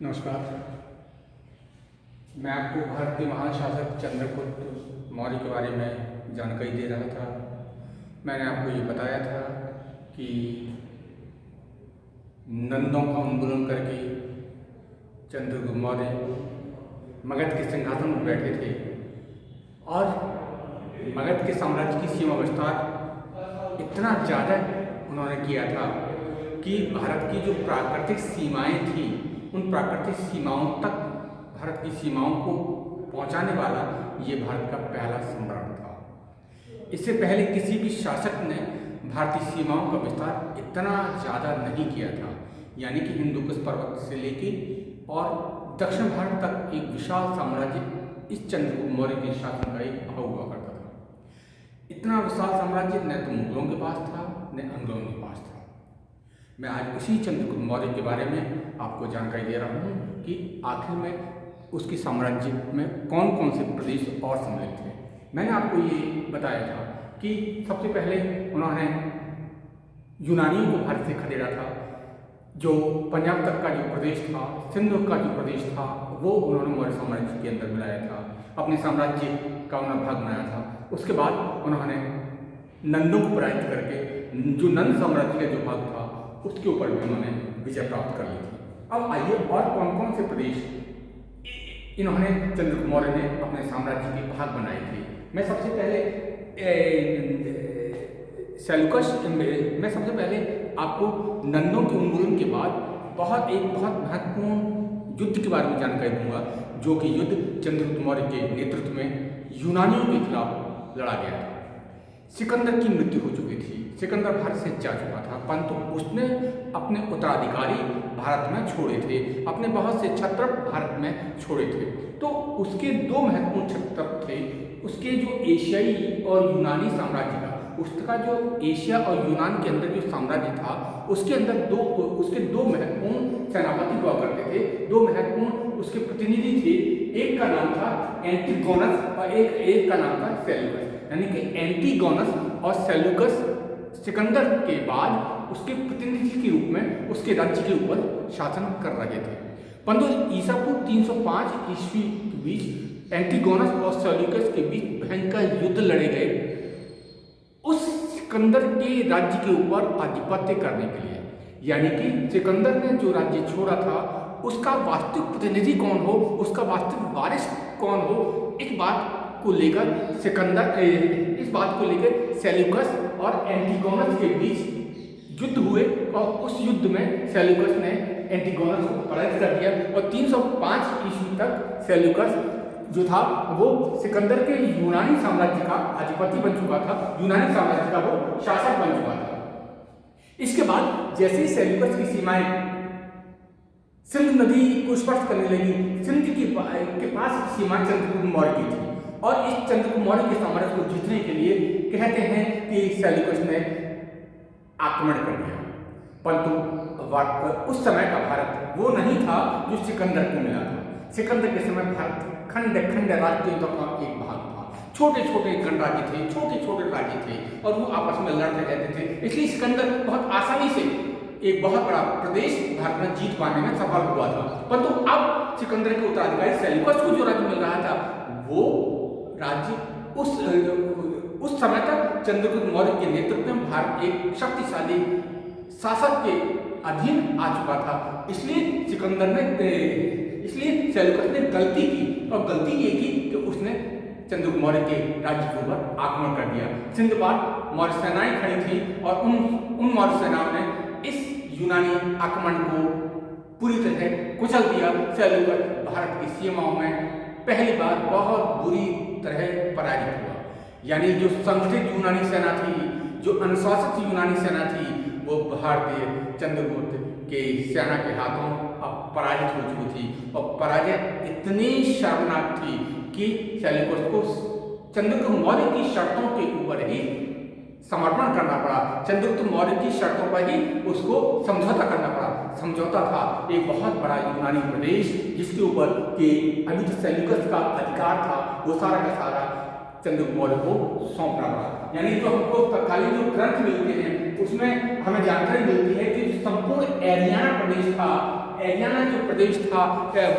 नमस्कार। मैं आपको भारत के महान शासक चंद्रगुप्त मौर्य के बारे में जानकारी दे रहा था। मैंने आपको ये बताया था कि नंदों का उन्मूलन करके चंद्रगुप्त मौर्य मगध के सिंहासन पर बैठे थे और मगध के साम्राज्य की सीमा विस्तार इतना ज़्यादा उन्होंने किया था कि भारत की जो प्राकृतिक सीमाएं थी उन प्राकृतिक सीमाओं तक भारत की सीमाओं को पहुंचाने वाला ये भारत का पहला सम्राट था। इससे पहले किसी भी शासक ने भारतीय सीमाओं का विस्तार इतना ज़्यादा नहीं किया था। यानी कि हिंदू कुश पर्वत से लेके और दक्षिण भारत तक एक विशाल साम्राज्य इस चंद्रगुप्त मौर्य के शासन का एक भाग हुआ करता था। इतना विशाल साम्राज्य न तो मुगलों के पास था न अंग्रेजों के पास था। मैं आज उसी चंद्रगुप्त मौर्य के बारे में आपको जानकारी दे रहा हूँ कि आखिर में उसके साम्राज्य में कौन कौन से प्रदेश और सम्मिलित थे। मैंने आपको ये बताया था कि सबसे पहले उन्होंने यूनानियों को भारत से खदेड़ा था। जो पंजाब तक का जो प्रदेश था, सिंध का जो प्रदेश था, वो उन्होंने मौर्य साम्राज्य के अंदर मिलाया था, अपने साम्राज्य का उन्होंने भाग बनाया था। उसके बाद उन्होंने नंदों को पराजित करके जो नंद साम्राज्य का जो भाग था उसके ऊपर भी उन्होंने विजय प्राप्त कर ली थी। अब आइए और कौन कौन से प्रदेश इन्होंने चंद्रगुप्त मौर्य ने अपने साम्राज्य के भाग बनाए थे। मैं सबसे पहले आपको नंदों के उन्मूलन के बाद बहुत महत्वपूर्ण युद्ध के बारे में जानकारी दूंगा, जो कि युद्ध चंद्रगुप्त मौर्य के नेतृत्व में यूनानियों के खिलाफ लड़ा गया था। सिकंदर की मृत्यु हो चुकी थी, सिकंदर भारत से जा चुका था, परंतु उसने अपने उत्तराधिकारी भारत में छोड़े थे, अपने बहुत से क्षत्रप भारत में छोड़े थे। तो उसके दो महत्वपूर्ण क्षत्रप थे। उसके जो एशियाई और यूनानी साम्राज्य का, उसका जो एशिया और यूनान के अंदर जो साम्राज्य था उसके अंदर उसके दो महत्वपूर्ण सेनापति हुआ करते थे, दो महत्वपूर्ण उसके प्रतिनिधि थे। एक का नाम था एंटीगोनस और एक का नाम था सेल्यूकस। यानी कि एंटीगोनस और सेल्यूकस सिकंदर के बाद उसके प्रतिनिधि के रूप में उसके राज्य के ऊपर शासन कर रहे थे। परंतु ईसा पूर्व 305 ईस्वी के बीच एंटीगोनस और सेल्यूकस के बीच भयंकर युद्ध लड़े गए उस सिकंदर के राज्य के ऊपर आधिपत्य करने के लिए। यानी कि सिकंदर ने जो राज्य छोड़ा था उसका वास्तविक प्रतिनिधि कौन हो, उसका वास्तविक वारिस कौन हो, इस बात को लेकर सेल्यूकस और एंटीगोनस के बीच युद्ध हुए और उस युद्ध में सेल्यूकस ने एंटीगोनस को पराजित कर दिया और 305 ईस्वी तक सेल्यूकस जो था वो सिकंदर के यूनानी साम्राज्य का अधिपति बन चुका था, यूनानी साम्राज्य का वो शासक बन चुका था। इसके बाद जैसे ही सेल्यूकस की सीमाएं सिंध नदी को स्पर्श करने लगी, सिंध के पास की सीमा चंद्रगुप्त मौर्य की थी और इस चंद्रगुप्त मौर्य के साम्राज्य को जीतने के लिए कहते हैं कि सेल्यूकस ने आक्रमण कर दिया। परंतु उस समय का भारत वो नहीं था जो सिकंदर को मिला था। सिकंदर के समय भारत खंड राज्यों का एक भाग था। छोटे छोटे गणराज्य थे, छोटे राज्य थे और वो आपस में लड़ते रहते थे। इसलिए सिकंदर बहुत आसानी से एक बहुत बड़ा प्रदेश भारत में जीत पाने में सफल हुआ था। परंतु अब सिकंदर के उत्तराधिकारी सेल्यूकस को जो राज्य मिल रहा था वो राज्य उस समय तक चंद्रगुप्त मौर्य के नेतृत्व में भारत एक शक्तिशाली शासक के अधीन आ चुका था। इसलिए सेल्यूकस ने गलती की और गलती ये की कि उसने चंद्रगुप्त मौर्य के राज्य के ऊपर आक्रमण कर दिया। सिंध पार मौर्य सेनाएं खड़ी थी और उन मौर्य सेनाओं ने इस यूनानी आक्रमण को पूरी तरह कुचल दिया। सेल्यूकस भारत की सीमाओं में पहली बार बहुत बुरी तरह पराजित हुआ। यानी जो संगठित यूनानी सेना थी, जो अनुशासित यूनानी सेना थी, वो भारतीय चंद्रगुप्त के सेना के हाथों अब पराजित हो चुकी थी और पराजय इतनी शर्मनाक थी कि सेल्यूकस को चंद्रगुप्त मौर्य की शर्तों के ऊपर ही समर्पण करना पड़ा। चंद्रगुप्त मौर्य की शर्तों पर ही उसको समझौता करना पड़ा। समझौता था एक बहुत बड़ा यूनानी प्रदेश जिसके ऊपर के अभी तो सेल्यूकस का अधिकार था, वो सारा का सारा चंद्रगुप्त मौर्य को सौंपना पड़ा। यानी जो हमको तत्कालीन जो ग्रंथ मिलते हैं उसमें हमें जानकारी मिलती है कि संपूर्ण एरियाना प्रदेश था, एरियाना जो प्रदेश था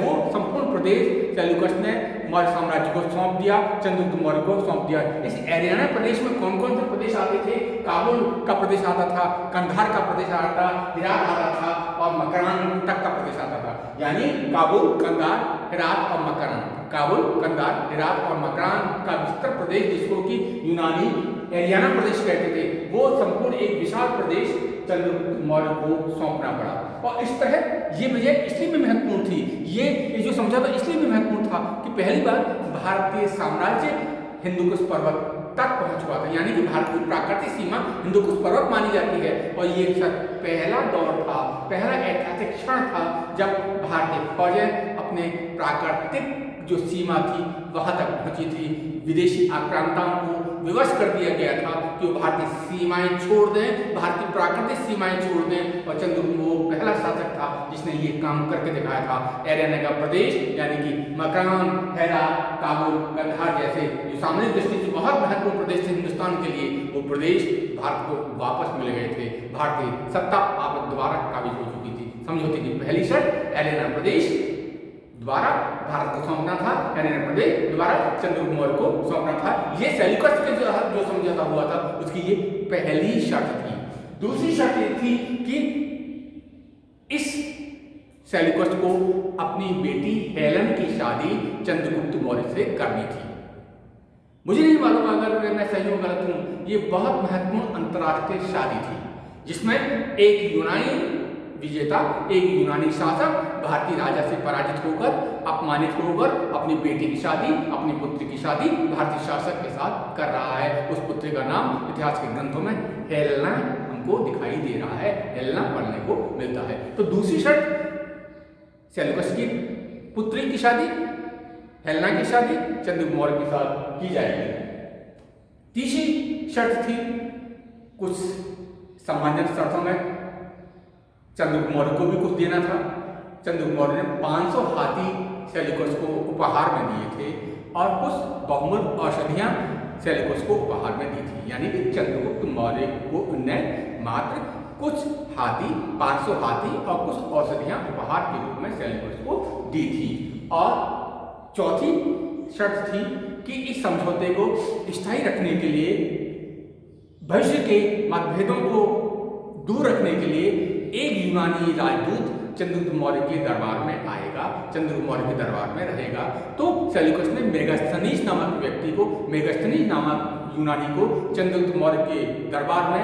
वो संपूर्ण प्रदेश सेल्यूकस ने मौर्य साम्राज्य को सौंप दिया, चंद्रगुप्त मौर्य को सौंप दिया। इस एरियाना प्रदेश में कौन कौन से प्रदेश आते थे? काबुल का प्रदेश आता था, कंधार का प्रदेश आता था, हेरात आता था और मकरान तक का प्रदेश आता था। यानी काबुल, कंधार, हेरात और मकरान, काबुल, कंधार, हेरात और मकरान का विस्तृत प्रदेश जिसको कि यूनानी एरियाना प्रदेश कहते थे, वो संपूर्ण एक विशाल प्रदेश चंद्रगुप्त मौर्य को सौंपना पड़ा। और इस तरह ये विजय इसलिए भी महत्वपूर्ण थी, ये जो समझौता इसलिए भी महत्वपूर्ण था कि पहली बार भारतीय साम्राज्य हिंदुकुश पर्वत तक पहुंच चुका था। यानी कि भारत की प्राकृतिक सीमा हिंदुकुश पर्वत मानी जाती है और ये पहला दौर था, पहला ऐतिहासिक क्षण था जब भारतीय फौजें अपने प्राकृतिक जो सीमा थी वहां तक पहुंची थी। विदेशी आक्रांताओं को विवश कर दिया गया था कि वो भारतीय सीमाएं छोड़ दें, भारतीय प्राकृतिक सीमाएं छोड़ दें और चंद्रगुप्त वो पहला शासक था जिसने ये काम करके दिखाया था। एरियाना का प्रदेश यानी कि मकरान, हेरात, काबुल, कंधार जैसे जो सामरिक दृष्टि से बहुत महत्वपूर्ण प्रदेश थे हिंदुस्तान के लिए, वो प्रदेश भारत को वापस मिल गए थे। भारतीय सत्ता आप दोबारा काबिज हो चुकी थी। समझौते की पहली शर्त एरियाना प्रदेश द्वारा भारत को सौंपना था, एरियाना प्रदेश द्वारा चंद्रगुप्त मौर्य को सौंपना था। ये सेल्यूकस के जो समझौता हुआ था उसकी ये पहली शर्त थी। दूसरी शर्त ये थी कि इस सेल्यूकस को अपनी बेटी हेलेन की शादी चंद्रगुप्त मौर्य से करनी थी। मुझे नहीं मालूम अगर मैं सही हूं गलत हूं, ये बहुत महत्वपूर्ण अंतर्राष्ट्रीय शादी थी जिसमें एक यूनानी विजेता, एक यूनानी शासक भारतीय राजा से पराजित होकर, अपमानित होकर अपनी बेटी की शादी, अपनी पुत्री की शादी भारतीय शासक के साथ कर रहा है। उस पुत्री का नाम इतिहास के ग्रंथों में हेलेना हमको दिखाई दे रहा है, हेलेना पढ़ने को मिलता है। तो दूसरी शर्त सेल्यूकस की पुत्री की शादी, हेलेना की शादी चंद्रगुप्त मौर्य के साथ की जाएगी। तीसरी शर्त थी कुछ सम्मानजनक शर्तों में चंद्रगुप्त मौर्य को भी कुछ देना था। चंद्रगुप्त मौर्य ने 500 हाथी सेल्यूकस को उपहार में दिए थे और कुछ बहुमूल्य औषधियां सेल्यूकस को उपहार में दी थी। यानी कि चंद्रगुप्त मौर्य को उनने मात्र कुछ हाथी, 500 हाथी और कुछ औषधियां उपहार के रूप में सेल्यूकस को दी थी। और चौथी शर्त थी कि इस समझौते को स्थायी रखने के लिए, भविष्य के मतभेदों को दूर रखने के लिए एक यूनानी राजदूत चंद्रगुप्त मौर्य के दरबार में आएगा, चंद्रगुप्त मौर्य के दरबार में रहेगा। तो सेल्यूकस ने मेगास्थनीज नामक व्यक्ति को, मेगास्थनीज नामक यूनानी को चंद्रगुप्त मौर्य के दरबार में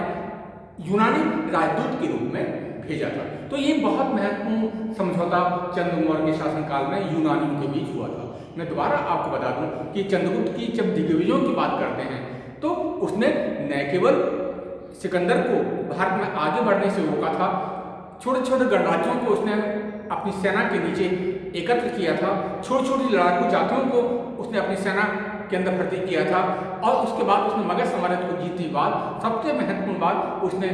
यूनानी राजदूत के रूप में भेजा था। तो ये बहुत महत्वपूर्ण समझौता चंद्रगुप्त मौर्य के शासनकाल में यूनानियों के बीच हुआ था। मैं दोबारा आपको बता दूं कि चंद्रगुप्त की जब दिग्विजयों की बात करते हैं तो उसने न केवल सिकंदर को भारत में आगे बढ़ने से रोका था, छोटे छोटे गणराज्यों को उसने अपनी सेना के नीचे एकत्र किया था, छोटी छोटी लड़ाकू जातियों को उसने अपनी सेना के अंदर भर्ती किया था और उसके बाद उसने मगध साम्राज्य को जीतने के बाद सबसे महत्वपूर्ण बात उसने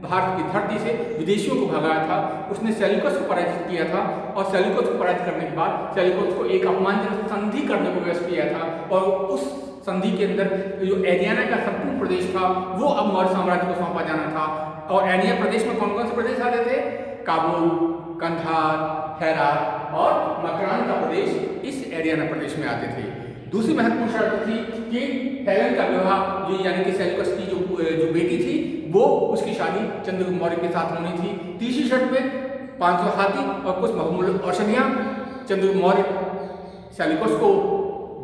भारत की धरती से विदेशियों को भगाया था। उसने सेल्यूकस को पराजित किया था और सेल्यूकस को पराजित करने के बाद सेल्यूकस को एक अपमानजनक संधि करने को विवश किया था और उस संधि के अंदर जो एरियाना का संपूर्ण प्रदेश था वो अब मौर्य साम्राज्य को सौंपा जाना था। और एरिया प्रदेश में कौन कौन से प्रदेश आते थे? काबुल, कंधार, हेरात और मकरान का प्रदेश इस एरियाना प्रदेश में आते थे। दूसरी महत्वपूर्ण शर्त थी कि हेलेन का विवाह, ये यानी कि सेल्यूकस की जो बेटी थी वो उसकी शादी चंद्रगुप्त मौर्य के साथ होनी थी। तीसरी शर्त में 500 हाथी और कुछ बहुमूल्य औषधियां चंद्रगुप्त मौर्य सेल्यूकस को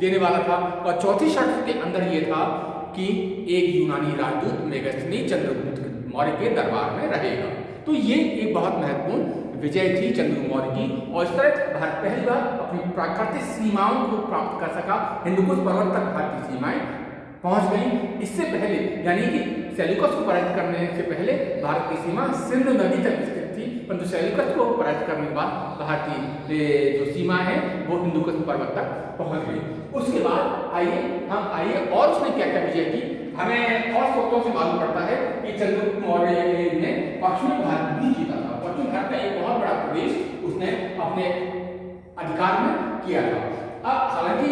देने वाला था। और चौथी शर्त के अंदर ये था कि एक यूनानी राजदूत मेगास्थनीज चंद्रगुप्त मौर्य के दरबार में रहेगा। तो ये एक बहुत महत्वपूर्ण विजय थी चंद्रगुप्त मौर्य की और इस तरह भारत पहली बार अपनी प्राकृतिक सीमाओं को प्राप्त कर सका। हिंदुकुश पर्वत तक भारत की सीमाएं पहुंच गई। इससे पहले यानी कि सेल्यूकस को पराजित करने से पहले भारत की सीमा सिंधु नदी तक स्थित थी, परंतु सेल्यूकस को पराजित करने के बाद भारतीय जो सीमा है वो हिंदुकुश पर्वत तक पहुंच गई। उसके बाद आइए और उसने क्या क्या विजय की, हमें और स्रोतों से मालूम पड़ता है कि चंद्रगुप्त मौर्य ने पश्चिमी भारत भी जीता था। पश्चिमी भारत का एक बहुत बड़ा प्रदेश उसने अपने अधिकार में किया था। अब हालांकि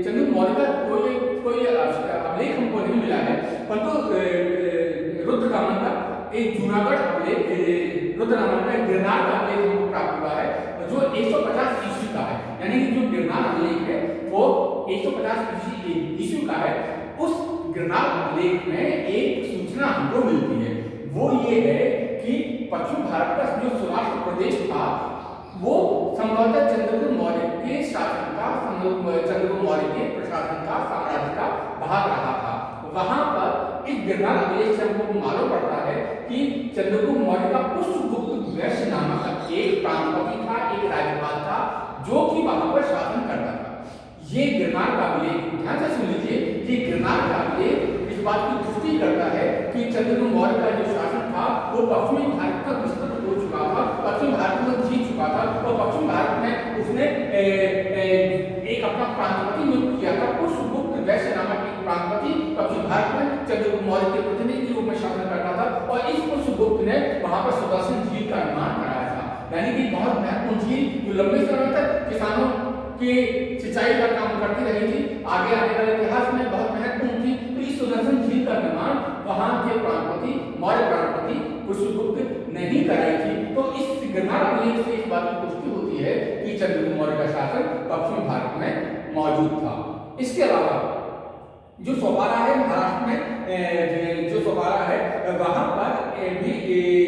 चंद्रगुप्त मौर्य का कोई अभिलेख हमको नहीं मिला है, परंतु रुद्ररामन का एक जूनागढ़ अभिलेख, रुद्ररामन का गिरनार का अभिलेख हमको प्राप्त हुआ है जो 150 ईस्वी का है, यानी कि जो गिरनार अभिलेख है वो 150 ईस्वी का है। उस गिरनार अभिलेख में एक सूचना हमको मिलती है, वो ये है कि पश्चिम भारत का जो सौराष्ट्र प्रदेश था वो संभवतः चंद्रगुप्त मौर्य के शासन का, चंद्रगुप्त मौर्य के प्रशासन का, साम्राज्य का भाग रहा था। वहां पर इस गिरनार अभिलेख से हमको मालूम पड़ता है कि चंद्रगुप्त मौर्य का पुष्पगुप्त वैश्य नामक एक प्रांतपति था, एक राज्यपाल था जो कि वहां पर शासन करता था। ये गिरनार का अभिलेख, ध्यान से सुन लीजिए, ये गिरनार का अभिलेख इस बात की पुष्टि करता है कि चंद्रगुप्त मौर्य का जो शासन था वो पश्चिमी भारत तक विस्तृत हो चुका था, पश्चिम भारत में जीत चुका था और पश्चिम भारत में उसने एक अपना प्रांतपति नियुक्त किया था। पुष्पगुप्त वैश्य नामक एक प्रांतपति पश्चिम भारत में चंद्रगुप्त मौर्य के प्रतिनिधि के रूप में शासन करता था और इस पुष्पगुप्त ने वहां पर सुदर्शन झील का निर्माण कराया था, यानी कि बहुत महत्वपूर्ण झील जो लंबे समय तक किसानों की सिंचाई का काम करती रही थी, आगे आने वाले इतिहास में बहुत महत्वपूर्ण थी। तो इस सुदर्शन झील का निर्माण वहां के प्रांतपति, मौर्य प्रांतपति पुष्पगुप्त ने ही कराई थी। तो इस गिरनार अभिलेख से इस बात की पुष्टि होती है कि चंद्रगुप्त मौर्य का शासन पश्चिमी भारत में मौजूद था। इसके अलावा जो सोपारा है महाराष्ट्र में, जो सोपारा है वहां पर भी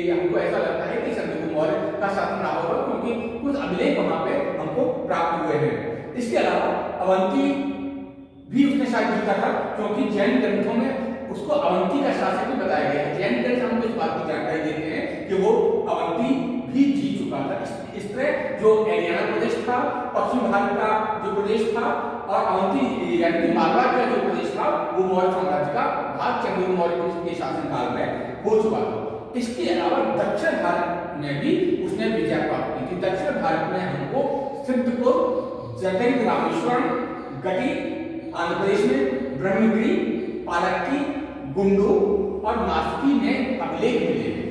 हमको ऐसा लगता है कि चंद्रगुप्त मौर्य का शासन रहा होगा, क्योंकि कुछ अभिलेख वहां पे हमको प्राप्त हुए हैं। इसके अलावा अवंती भी उसने शायद जीता था, क्योंकि जैन ग्रंथों में उसको अवंती का शासक भी बताया गया है। जैन ग्रंथ हमको इस बात की जानकारी देते हैं कि वो अवंती भी जीत चुका था। इस तरह जो हरियाणा प्रदेश था, पश्चिम भारत का जो प्रदेश था और अवंती यानी कि मारवाड़ का जो प्रदेश था वो मौर्य साम्राज्य का भाग चंद्रगुप्त मौर्य के शासनकाल में हो चुका था। इसके अलावा दक्षिण भारत में भी उसने विजय प्राप्त की थी। दक्षिण भारत में हमको सिद्धपुर, जटिल, रामेश्वरम, गटी आंध्र प्रदेश में, ब्रह्मगिरी, पालक्की, गुंडू और नासिकी में अभिलेख मिले हैं।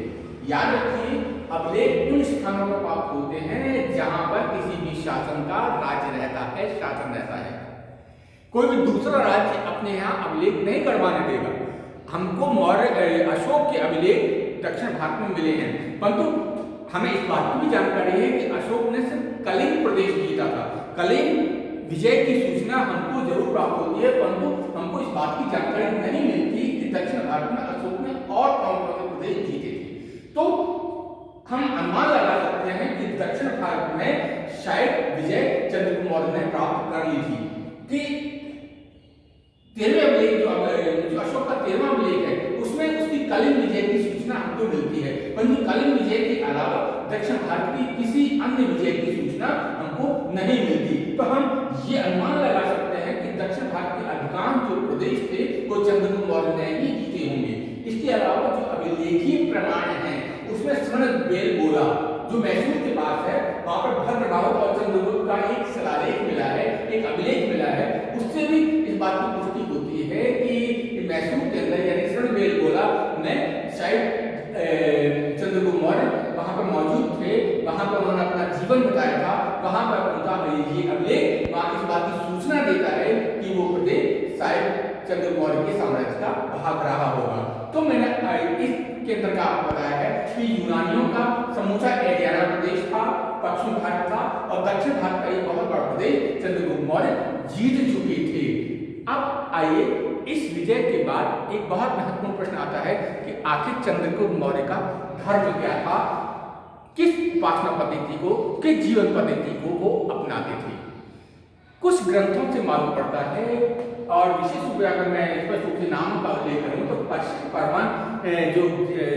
याद रखिए, अभिलेख उन स्थानों पर प्राप्त होते हैं जहां पर किसी भी शासन का राज्य रहता है, शासन रहता है। कोई भी दूसरा राज्य अपने यहाँ अभिलेख नहीं करवाने देगा। हमको मौर्य अशोक के अभिलेख दक्षिण भारत में मिले हैं, परंतु हमें इस बात की भी जानकारी है कि अशोक ने सिर्फ कलिंग प्रदेश जीता था। कलिंग विजय की सूचना हमको जरूर प्राप्त होती है, परंतु हमको इस बात की जानकारी नहीं मिलती कि दक्षिण भारत में अशोक ने और कौन कौन से प्रदेश जीते थे। तो हम अनुमान लगा सकते हैं कि दक्षिण भारत में शायद विजय चंद्रगुप्त मौर्य ने प्राप्त कर ली थी। कि 13वें अभिलेख जो अशोक का 13वां अभिलेख है उसमें उसकी कलिंग विजय की सूचना हमको मिलती है, परंतु कलिंग विजय के अलावा दक्षिण भारत की किसी अन्य विजय की सूचना हमको नहीं मिलती। तो हम ये अनुमान लगा सकते हैं कि दक्षिण भारत के अधिकांश जो प्रदेश थे वो चंद्रगुप्त मौर्य ने ही जीते होंगे। इसके अलावा जो अभिलेखीय प्रमाण है उसमें श्रणबेलगोला जो मैसूर के पास है, वहां पर भद्रबाहु और चंद्रगुप्त का एक शिलालेख मिला है, एक अभिलेख मिला है। उससे भी इस बात की पुष्टि होती है कि मैसूर के अंदर यानी श्रणबेलगोला में शायद चंद्रगुप्त मौर्य वहां पर मौजूद थे, वहां पर उन्होंने अपना जीवन बताया था, वहां पर उनका ये अभिलेख वहां इस बात की सूचना देता है कि वो प्रदेश शायद चंद्रगुप्त मौर्य के साम्राज्य का भाग रहा होगा। तो मैंने इसके अंदर का आपको बताया है कि यूनानियों का समूचा हरियाणा प्रदेश था, पश्चिम भारत था और दक्षिण भारत का एक बहुत बड़ा प्रदेश चंद्रगुप्त मौर्य जीत चुके थे। अब आइए इस विजय के बाद एक बहुत महत्वपूर्ण प्रश्न आता है कि आखिर चंद्रगुप्त मौर्य का धर्म क्या था, किस उपासना पद्धति को, किस जीवन पद्धति को वो अपनाते थे। कुछ ग्रंथों से मालूम पड़ता है और विशेष रूप से अगर मैं स्पष्ट रूप से नाम का उल्लेख करूं तो पश्चिम परमान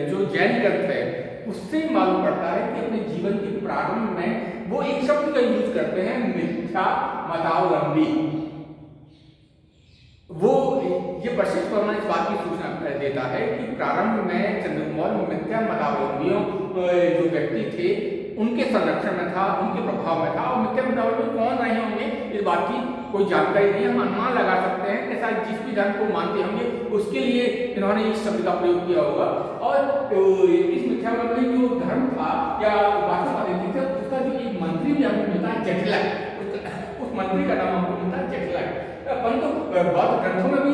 जो जैन ग्रंथ है उससे मालूम पड़ता है कि अपने जीवन के प्रारंभ में वो एक शब्द का यूज करते हैं, मिथ्या मतावलंबी। वो ये पश्चिम परमान इस बात की सूचना देता है कि प्रारंभ में चंद्रगुप्त मौर्य मिथ्या मतावलंबियों जो व्यक्ति थे उनके संरक्षण में था, उनके प्रभाव में था। और मिथ्या मतावलंबी कौन रहे होंगे इस बात की कोई जानकारी नहीं। हम अनुमान लगा सकते हैं कि शायद जिस भी धर्म को मानते होंगे उसके लिए इन्होंने इस शब्द का प्रयोग किया होगा। और इस मिथ्यावलंबी जो धर्म था या उपासना पद्धति थी उसका जो एक मंत्री भी हमको मिलता है जटिलक, उस मंत्री का नाम हमको मिलता है जटिलक। परंतु बौद्ध ग्रंथों में भी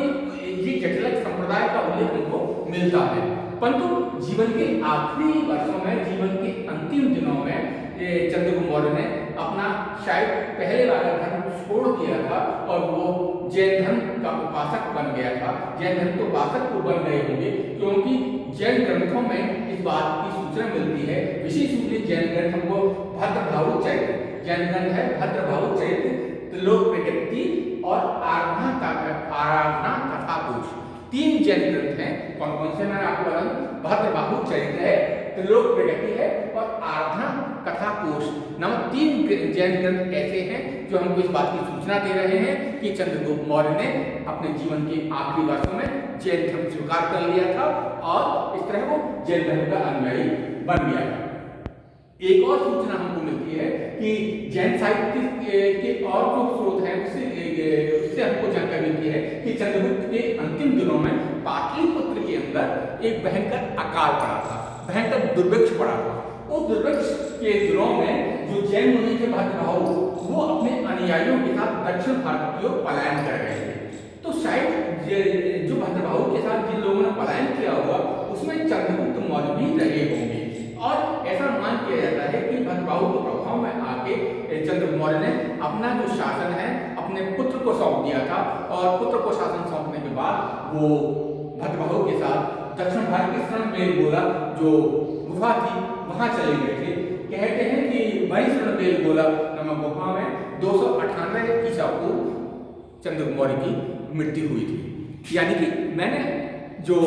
ये जटिलक संप्रदाय का उल्लेख हमको मिलता है। परंतु जीवन के आखिरी वर्षों में, जीवन के अंतिम दिनों में चंद्रगुप्त मौर्य ने अपना शायद पहले वाला धर्म छोड़ दिया था और वो जैन धर्म का उपासक बन गया था। जैन धर्म के उपासक को बन गए होंगे क्योंकि जैन ग्रंथों में इस बात की सूचना मिलती है। विशेष रूप से जैन ग्रंथ हमको भद्रभावु चरित्र, जैन ग्रंथ है भद्रभावु चरित्र, त्रिलोक प्रकृति और आराधना कथा कोश, 3 जैन ग्रंथ हैं। कौन कौन से मैंने आपको बताऊं? भद्रभावु चरित्र है, त्रिलोक प्रकृति है और आराधना कथा कोश नामक 3 जैन ग्रंथ ऐसे हैं जो हमको इस बात की सूचना दे रहे हैं कि चंद्रगुप्त मौर्य ने अपने जीवन के आखिरी वर्षों में जैन धर्म स्वीकार कर लिया था और इस तरह वो जैन धर्म का अनुयायी बन गया था। एक और सूचना हमको मिलती है कि जैन साहित्य के और जो स्रोत हैं उससे हमको जानकारी मिलती है कि चंद्रगुप्त के अंतिम दिनों में पाटलिपुत्र के अंदर एक भयंकर अकाल पड़ा था, भयंकर दुर्भिक्ष पड़ा था। उस दुर्भिक्ष के दिनों में जो जैन मुनि थे भद्रभावु, वो अपने अनुयायियों के साथ दक्षिण भारत की ओर पलायन कर गए थे। तो शायद जो भद्रभावु के साथ जिन लोगों ने पलायन किया हुआ उसमें चंद्रगुप्त मौर्य भी रहे होंगे और ऐसा अनुमान किया जाता है कि भद्रभावु के प्रभाव में आके चंद्रगुप्त मौर्य ने अपना जो शासन है अपने पुत्र को सौंप दिया था और पुत्र को शासन सौंपने के बाद वो भद्रभावु के साथ दक्षिण भारत के रणबेलगोला जो गुफा थी वहां चले गए थे। कहते हैं कि वही रणबेलगोला नामक गुफा में 298 ईसा पूर्व चंद्रगुप्त मौर्य की मृत्यु हुई थी। यानी कि मैंने जो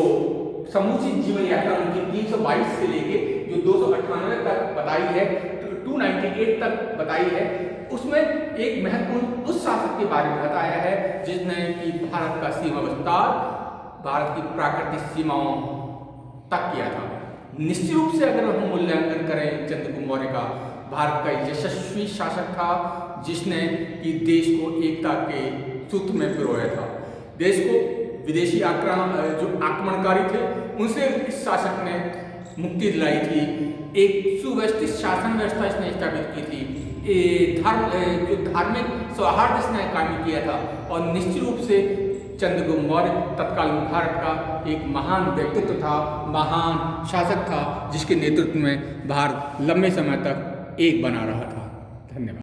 समूची जीवन यात्रा उनकी 322 से लेके जो 298 तक बताई है, 298 तक बताई है, उसमें एक महत्वपूर्ण उस शासक के बारे में बताया है जिसने कि भारत का सीमा विस्तार भारत की प्राकृतिक सीमाओं तक किया था। निश्चित रूप से अगर हम मूल्यांकन करें चंद्रगुप्त मौर्य का, भारत का यशस्वी शासक था जिसने कि देश को एकता के सूत्र में पिरोया था। देश को विदेशी जो आक्रमणकारी थे उनसे इस शासक ने मुक्ति दिलाई थी। एक सुव्यवस्थित शासन व्यवस्था इसने स्थापित की थी। जो धार्मिक सौहार्द इसने कायम किया था और निश्चित रूप से चंद्रगुप्त मौर्य तत्कालीन भारत का एक महान व्यक्तित्व था, महान शासक था जिसके नेतृत्व में भारत लंबे समय तक एक बना रहा था। धन्यवाद।